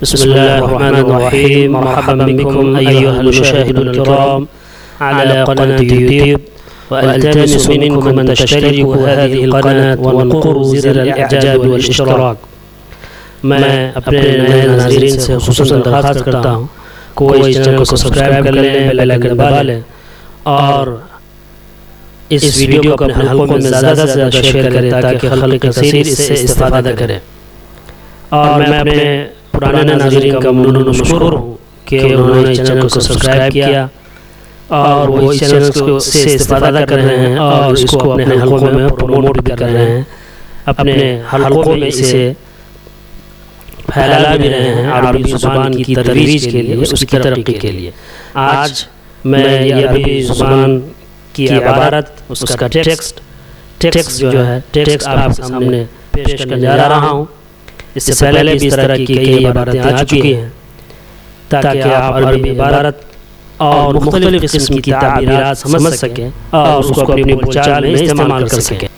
बिस्मिल्लाहिर्रहमानिर्रहीम। मरहबन बिकुम अय्युहल मुशाहिदुल किराम अला क़नाति यूट्यूब व अल्तमिसु मिनकुम अन तश्तरिकू हाज़िहिल क़नात व नक़ुरु ज़िरल इअजाब वल इश्तिराक। मैं अपने नए नाज़रीन से ख़ुसूसन दरख्वास्त करता हूँ कोई इस चैनल को सब्सक्राइब कर लें, बेल आइकन दबा लें और इस वीडियो को अपने हलकों में ज़्यादा से ज़्यादा शेयर करें ताकि खल्क़ कसीर इससे इस्तेफ़ादा करें। और मैं अपने पुराने नाज़रीन का मशकूर हूँ कि उन्होंने चैनल को सब्सक्राइब किया और वो इस चैनल से इस्तेफ़ादा कर रहे हैं और इसको अपने हलकों में प्रमोट भी कर रहे हैं, अपने हलकों में इसे फैला भी रहे हैं अरबी ज़ुबान की तदरीज के लिए, उसकी तरक्की के लिए। आज मैं ये अरबी ज़ुबान की इबारत, उसका टेक्स्ट जो है टेक्स्ट आपके सामने पेश करने जा रहा हूँ। इससे पहले भी इस तरह की कई इबारतें आ चुकी हैं ताकि आप अरबी इबारत और मुख्तलिफ किस्म की ताबीरात समझ सकें और उसको अपनी बोलचाल में इस्तेमाल कर सकें।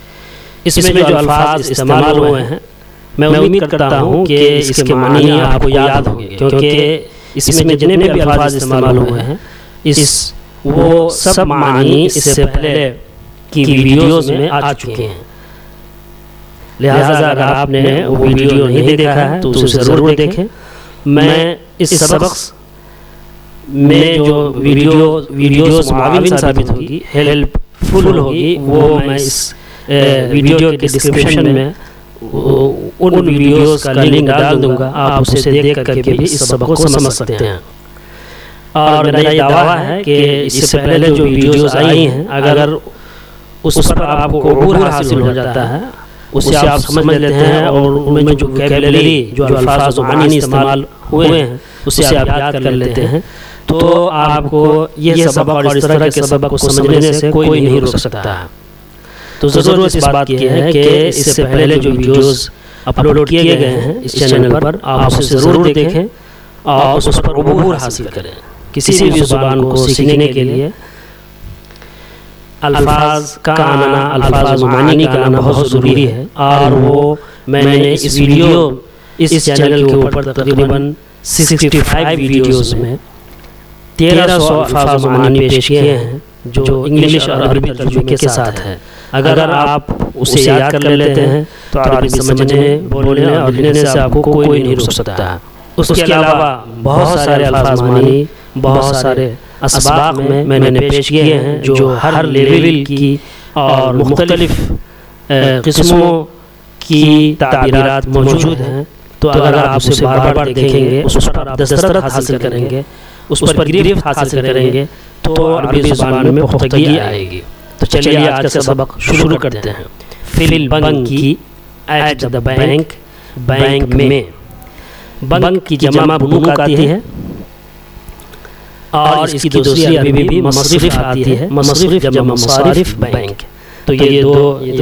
इसमें जो अल्फाज इस्तेमाल हुए हैं मैं उम्मीद करता हूँ कि इसके मानी आपको याद होंगे, क्योंकि इसमें जितने भी अल्फाज इस्तेमाल हुए हैं वो सब मानी इससे पहले की वीडियोज़ में आ चुके हैं। लिहाजा अगर आपने वो वीडियो नहीं देखा है तो उसे ज़रूर देखें। मैं इस सबक में जो वीडियोज़ मुआविन साबित होगी, हेल्पफुल होगी, वो मैं इस वीडियो के डिस्क्रिप्शन में उन वीडियोज़ का लिंक डाल दूँगा। आप उसे देख करके भी इस सबक को समझ सकते हैं। और मेरा ये दावा है कि इससे पहले जो वीडियोज़ आई हैं अगर उस पर आपको अबूर हासिल हो जाता है, उससे आप समझ लेते हैं और उनमें जो वोकैबुलरी, जो अल्फाज मानी इस्तेमाल हुए हैं उससे आप याद कर लेते हैं, तो आपको ये सबक और इस तरह के सबक को समझने से कोई नहीं रोक सकता है। तो ज़रूरत इस बात की है कि इससे पहले जो वीडियोज़ अपलोड किए गए हैं इस चैनल पर आप उसे ज़रूर देखें और उस पर अबूर हासिल करें। किसी भी ज़ुबान को सीखने के लिए अल्फाज का आना, अल्फाज मानी का आना बहुत ज़रूरी है। और वो मैंने इस चैनल के ऊपर तकरीबन 65 वीडियोज़ में 1300 अल्फाज मानी पेश किए हैं जो इंग्लिश और अरबी तर्जुमे के साथ है। अगर आप उसे याद कर लेते हैं तो अरबी समझने, बोलने और लिखने से आपको कोई नहीं रोक सकता। उसके अलावा बहुत सारे अल्फाज मानी, बहुत सारे असबाब में मैंने पेश किए हैं जो हर लेवल की और मुख्तलिफ किस्मों की ताबीरात मौजूद हैं। तो अगर आप उसे बार बार देखेंगे, उस पर आप दस्तरत हासिल करेंगे, उस पर गिरफ्त हासिल करेंगे तो अरबी ज़ुबान में पुख्तगी आएगी। तो चलिए आज का सबक शुरू करते हैं। फिल बंकी, एट द बैंक, बैंक में। बंक की जमा बुनूक आती है और इसकी दूसरी अरबी भी मसरिफ आती है। मसरिफ जमा मुसारिफ बैंक। तो ये तो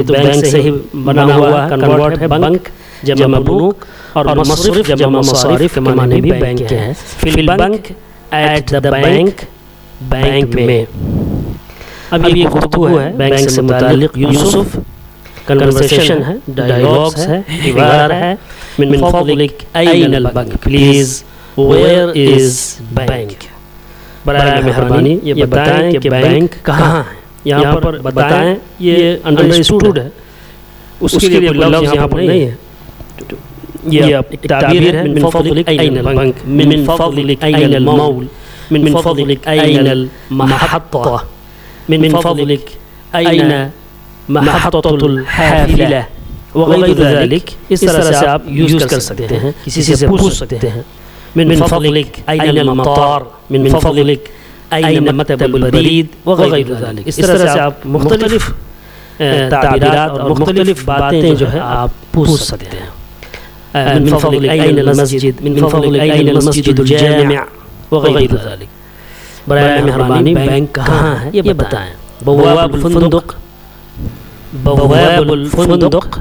बैंक से ही बना हुआ है, कन्वर्ट है। बंक जमा बुनूक और मसरिफ जमा मुसारिफ के माने भी बैंक के हैं। फिल बंक, एट द बैंक, बैंक में। अब ये गुफ्तगू है बैंक से मुताल्लिक़, यूसुफ कन्वर्सेशन है, डायलॉग्स है, हिवार है। मिन फ़ज़लिक अय्नल bank, please where is bank. बराए मेहरबानी ये बताएं कि बैंक कहाँ है। यहाँ पर बताएं ये अंडरस्टूड है, उसके लिए कोई लफ्ज़ यहाँ पर नहीं है। ये एक ताबीर है। मिन फ़ज़लिक अय्नल बैंक, मिन फ़ज़लिक अय्नल मौल, मिन फ़ज़लिक अय्नल महत्ता, मिन फ़ज़लिक अय्न महत्ततुल हाफ़िला वग़ैर ज़ालिक। इस तरह से आप यूज़ कर सकते हैं, किसी से पूछ सकते हैं। मिन फ़ज़लिक अय्नल मतार, मिन फ़ज़लिक अय्न मतबुल बरीद वग़ैर ज़ालिक। इस तरह से आप मुख्तलिफ ताबीरात और मुख्तलिफ बातें जो है आप पूछ सकते हैं। मिन फ़ज़लिक अय्नल मस्जिद, मिन फ़ज़लिक अय्नल मस्जिदुल जामिअ वग़ैर ज़ालिक। बराए मेहरबानी बैंक कहाँ है ये बताएं। बवाबुल फुंदुक, बवाबुल फुंदुक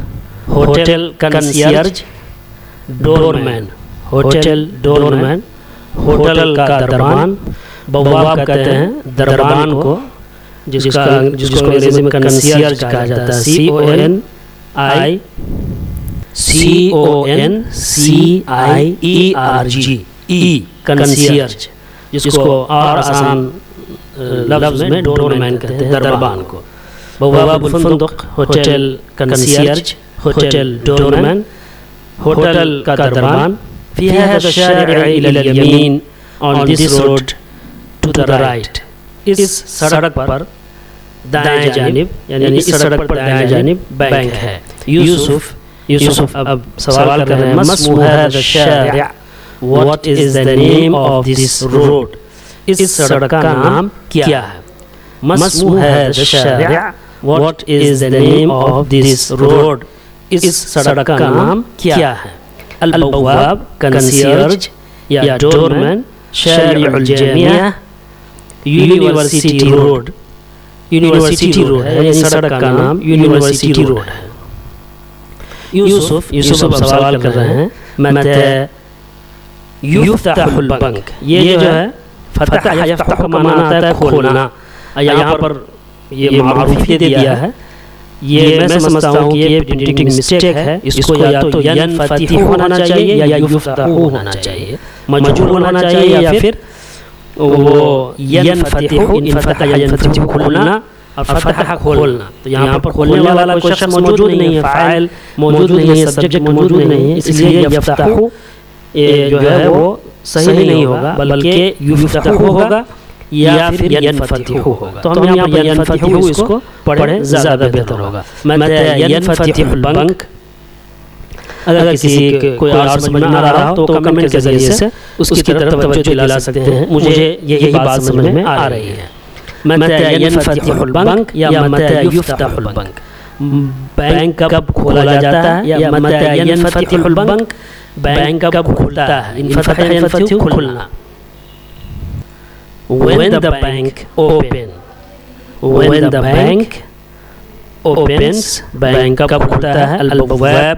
hotel concierge, doorman, hotel doorman, hotel का दरबान। बवाब कहते हैं दरबान को, जिसको अंग्रेजी में कंसियर्ज कहा जाता है। CONSIERGE। CONCIERG कंसीयर्ज, जिसको और आसान लफ्ज़ में डोरमैन कहते हैं, दरबान को। बवाबुल फुंदुक hotel concierge, hotel doorman, hotel का दरबान। फी हाज़ा शारिअ इलल यमीन, on this road to the right, इस सड़क पर दाएं जानिब, यानी इस सड़क पर दाएं जानिब बैंक है। यूसुफ अब सवाल कर रहे हैं, मस्मु हाज़ा शारिअ, what is the name of this road, इस सड़क का नाम क्या है। मस्मु हाज़ा शारिअ, what is the name of this road, इस सड़क का नाम क्या है। अल-बवाब कंसीयर्ज या डोरमैन, शारिउल जामिया यूनिवर्सिटी रोड, यूनिवर्सिटी रोड है, यानी सड़क का नाम यूनिवर्सिटी रोड है। यूसुफ अब सवाल कर रहे हैं, मता युफ्तहुल बंक, ये जो है फतह यफ्तहु का माना आता है खोलना, यहाँ पर ये मारूफियत दिया है। ये मैं समझता हूँ कि ये प्रिंटिंग मिस्टेक है, इसको या तो यनफतिहु होना चाहिए या युफ्तहु होना चाहिए, मजबूर होना चाहिए, या फिर वो यनफतिहु, इनफतह यनफतिहु खोलना और फतह खोलना। तो यहाँ पर खोलने वाला कोई शख्स मौजूद नहीं है, फाइल मौजूद नहीं है, सब्जेक्ट मौजूद नहीं है, इसलिए यफ्तहु जो है वो सही नहीं होगा, बल्कि युफ्तहु होगा या फिर यनफतिहु होगा। तो हम यहाँ पर यनफतिहु इसको पढ़ें, ज़्यादा बेहतर होगा। मता यनफतिहुल बंक, अगर किसी कोई और समझ में आ रहा हो तो कमेंट के जरिए से उसकी तरफ तवज्जो दिला सकते हैं। मुझे यही बात समझ में आ रही है। मता यनफतिहुल बंक या मता युफ्तहुल बंक, बैंक कब खोला जाता है, या मता यनफतिहुल बंक, बैंक कब खुलता है। इनफतह यनफतिहु खुलना। When the bank opens, bank कब खुलता है। अल-बवाब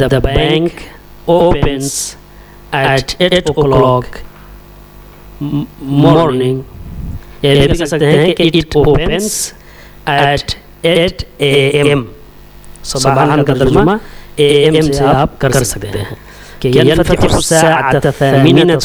The bank opens at 8 o'clock morning. ये भी कह सकते हैं कि it opens at 8 AM. सुबहान का तर्जुमा AM से आप कर सकते हैं कि यनफतिहु अस्साअत 8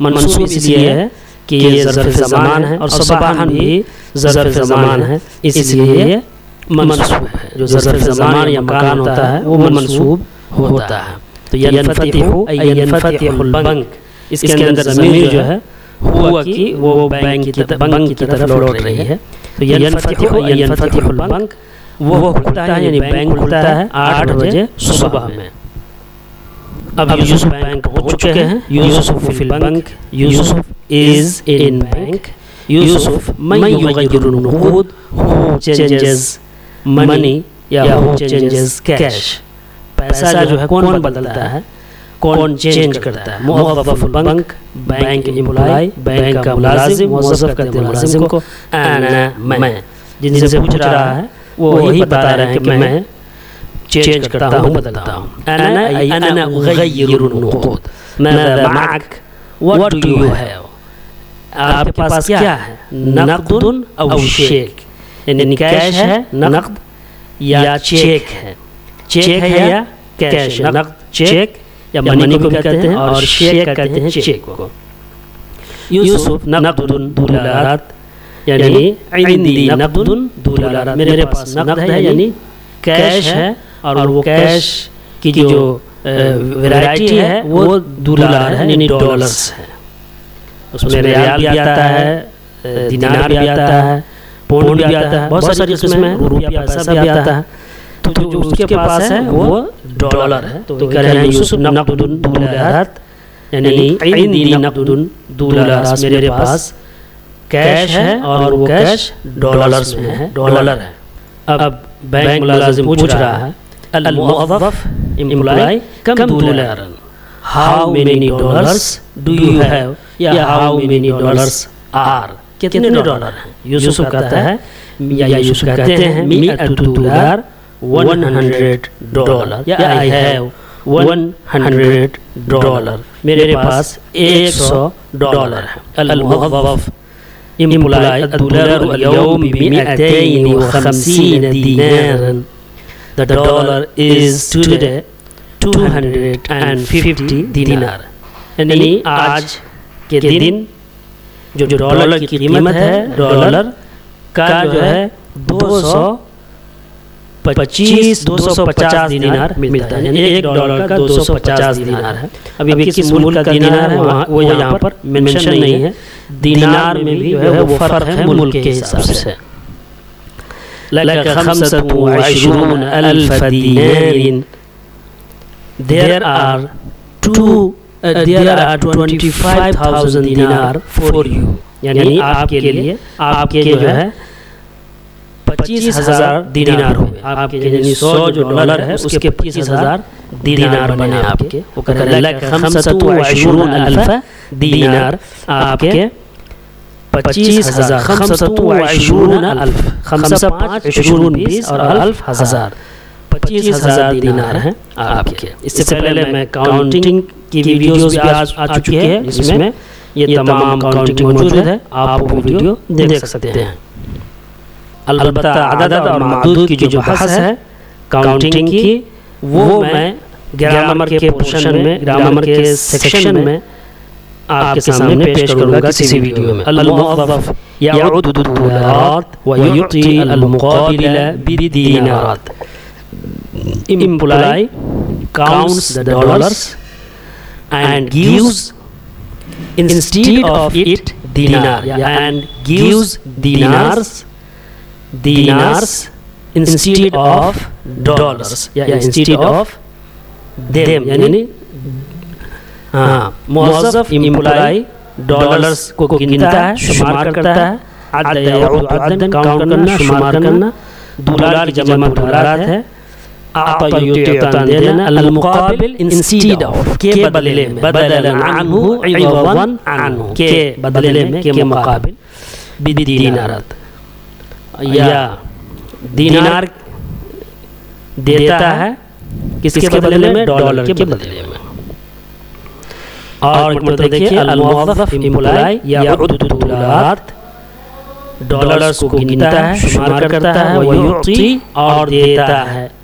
मंसूब इसलिए है कि ये ज़र्फ़ ज़मान है और सुबहान भी ज़र्फ़ ज़मान है, इसलिए ये मंसूब है। जो ज़र्फ़ ज़मान या मकान होता है वो मंसूब होता है। तो यनफतिहु यनफतिहुल बंक, इसके अंदर ज़मीर जो है हुआ कि वो बैंक की तरफ लौट रही है। तो यनफतिहु यनफतिहुल बंक, वो खुलता है, यानी बैंक खुलता है 8 बजे सुबह में। अब यूसुफ बैंक पहुंच चुके हैं। यूसुफ फिल bank, Yusuf is in bank. Yusuf मन युगय्यिरुन नुक़ूद, हु चेंजेस मनी या हु चेंजेस कैश। पैसा जो है कौन बदलता है, कौन चेंज करता है। मुअज़्ज़फ़ुल बैंक, बैंक एम्प्लॉय, बैंक का मुलाजिम, मुअज़्ज़फ़ कहते हैं मुलाजिम को। अना, मैं, जिनसे पूछ रहा है वो वही बता रहे हैं कि मैं चेंज करता हूँ, बदलता हूँ। अना उग़य्यिरुन नुक़ूद, माज़ा मअक, व्हाट डू यू हैव, आपके पास क्या है। नक़दुन औ शेक, यानी कैश है, नक़द या चेक है। चेक है या कैश, नक़द चेक या मनी को भी कहते हैं और शेक कहते हैं चेक को। यूसुफ नक़दुन दुलारात, यानी इंदी नक़दुन दुलारात, मेरे पास नक़द है यानी कैश है, और वो कैश की जो वैरायटी है वो डॉलर है, यानी डॉलर्स है। उसमें रियाल भी आता है, दिनार भी आता है, पौंड भी आता है, बहुत सारी किस्में, रुपया पैसा भी आता है। तो जो उसके पास है वो डॉलर है। तो कह रहे हैं यूसुफ नक़दुन दुलारात, यानी इंदी नक़दुन दुलारात, मेरे पास कैश है और वो कैश डॉलर्स में है, डॉलर है। अब बैंक मुलाजिम पूछ रहा है, अल-मुअज़्ज़फ़ एम्प्लॉय कम डॉलरन, how many dollars do you have, या हाउ मेनी डॉलर्स आर, कितने डॉलर हैं। यूसुफ कहता है, या यूसुफ कहते हैं $100, या आई हैव $100, मेरे पास $100 है। अल-मुवज़्ज़फ़ employee अद-दुलारु अल-यौम ब-250 दीनारन, the dollar is today 250 दिनार। यानी आज के दिन जो डॉलर की कीमत है, डॉलर का जो है 250 दिनार मिलता है। यानी $1 का 250 दिनार है। अभी किस मुल्क का दिनार है वो यहाँ पर मेंशन नहीं है। दिनार में भी जो है वो फर्क है मुल्क के हिसाब से। लक 25,000 दीनार, there are 25,000 दिनार for you, यानी आपके लिए, आपके जो है 25,000 दिनार हुए आपके। यानी 100 जो डॉलर है उसके 25,000 दिनार बने आपके। वो कह रहे लक 25,000 दिनार, आपके 25,000, 25,000 और 1,000 25,000 दिनार हैं आपके। इससे पहले मैं काउंटिंग की वीडियोस भी आ चुकी है, जिसमें ये तमाम काउंटिंग मौजूद है, आप वो वीडियो देख सकते हैं। अलबत्ता अदद और मादूद की जो बहस है काउंटिंग की, वो मैं ग्रामर के पोर्शन में, ग्रामर के सेक्शन में आपके सामने पेश करूंगा किसी वीडियो में। अल-मुवज़्ज़फ़ यअुद्दु दुलारात व युअती अल-मुक़ाबिल बिदीनारात, employee counts the dollars and gives instead of it dinar, and gives dinars instead of dollars, instead of them, यानी मुअज़्ज़फ़ एम्प्लॉय डॉलर्स को गिनता है, शुमार करता है। अद यअुद्दु अदन, काउंट करना, शुमार करना। दुलार की जमा दुलारात है। देना, अल-मुक़ाबिल इंस्टीड ऑफ, के बदले में, बदलन अन्हु इवज़न अन्हु, के बदले में, के मुक़ाबिल बिदीनारात, या दिनार देता है किसके बदले में, डॉलर के बदले में। और मतलब देखिए अल-मुवज़्ज़फ़ एम्प्लॉय यअुद्दु दुलारात, डॉलर्स को गिनता है, शुमार करता है, व युअती और देता है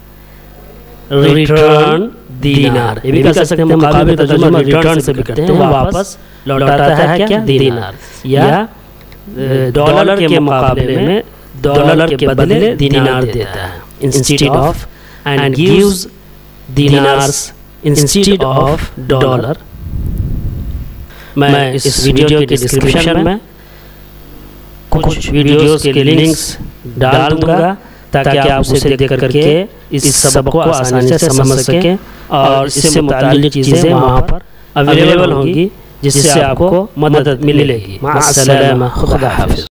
रिटर्न दिनार। ये भी कह सकते हैं, मुकाबिल तर्जुमा रिटर्न से भी करते हैं, वापस लौटाता है क्या, दिनार, या डॉलर के मुकाबले में, डॉलर के बदले दिनार देता है, instead of, and gives dinars instead of dollar. मैं इस वीडियो के डिस्क्रिप्शन में कुछ वीडियोस के लिंक्स डाल दूंगा ताकि आप उसे देख करके इस सबक को आसानी से समझ सकें और इससे मुताल्लिक़ चीज़ें वहाँ पर अवेलेबल होंगी जिससे आपको मदद मिलेगी। माअस्सलामा, खुदा हाफ़िज़।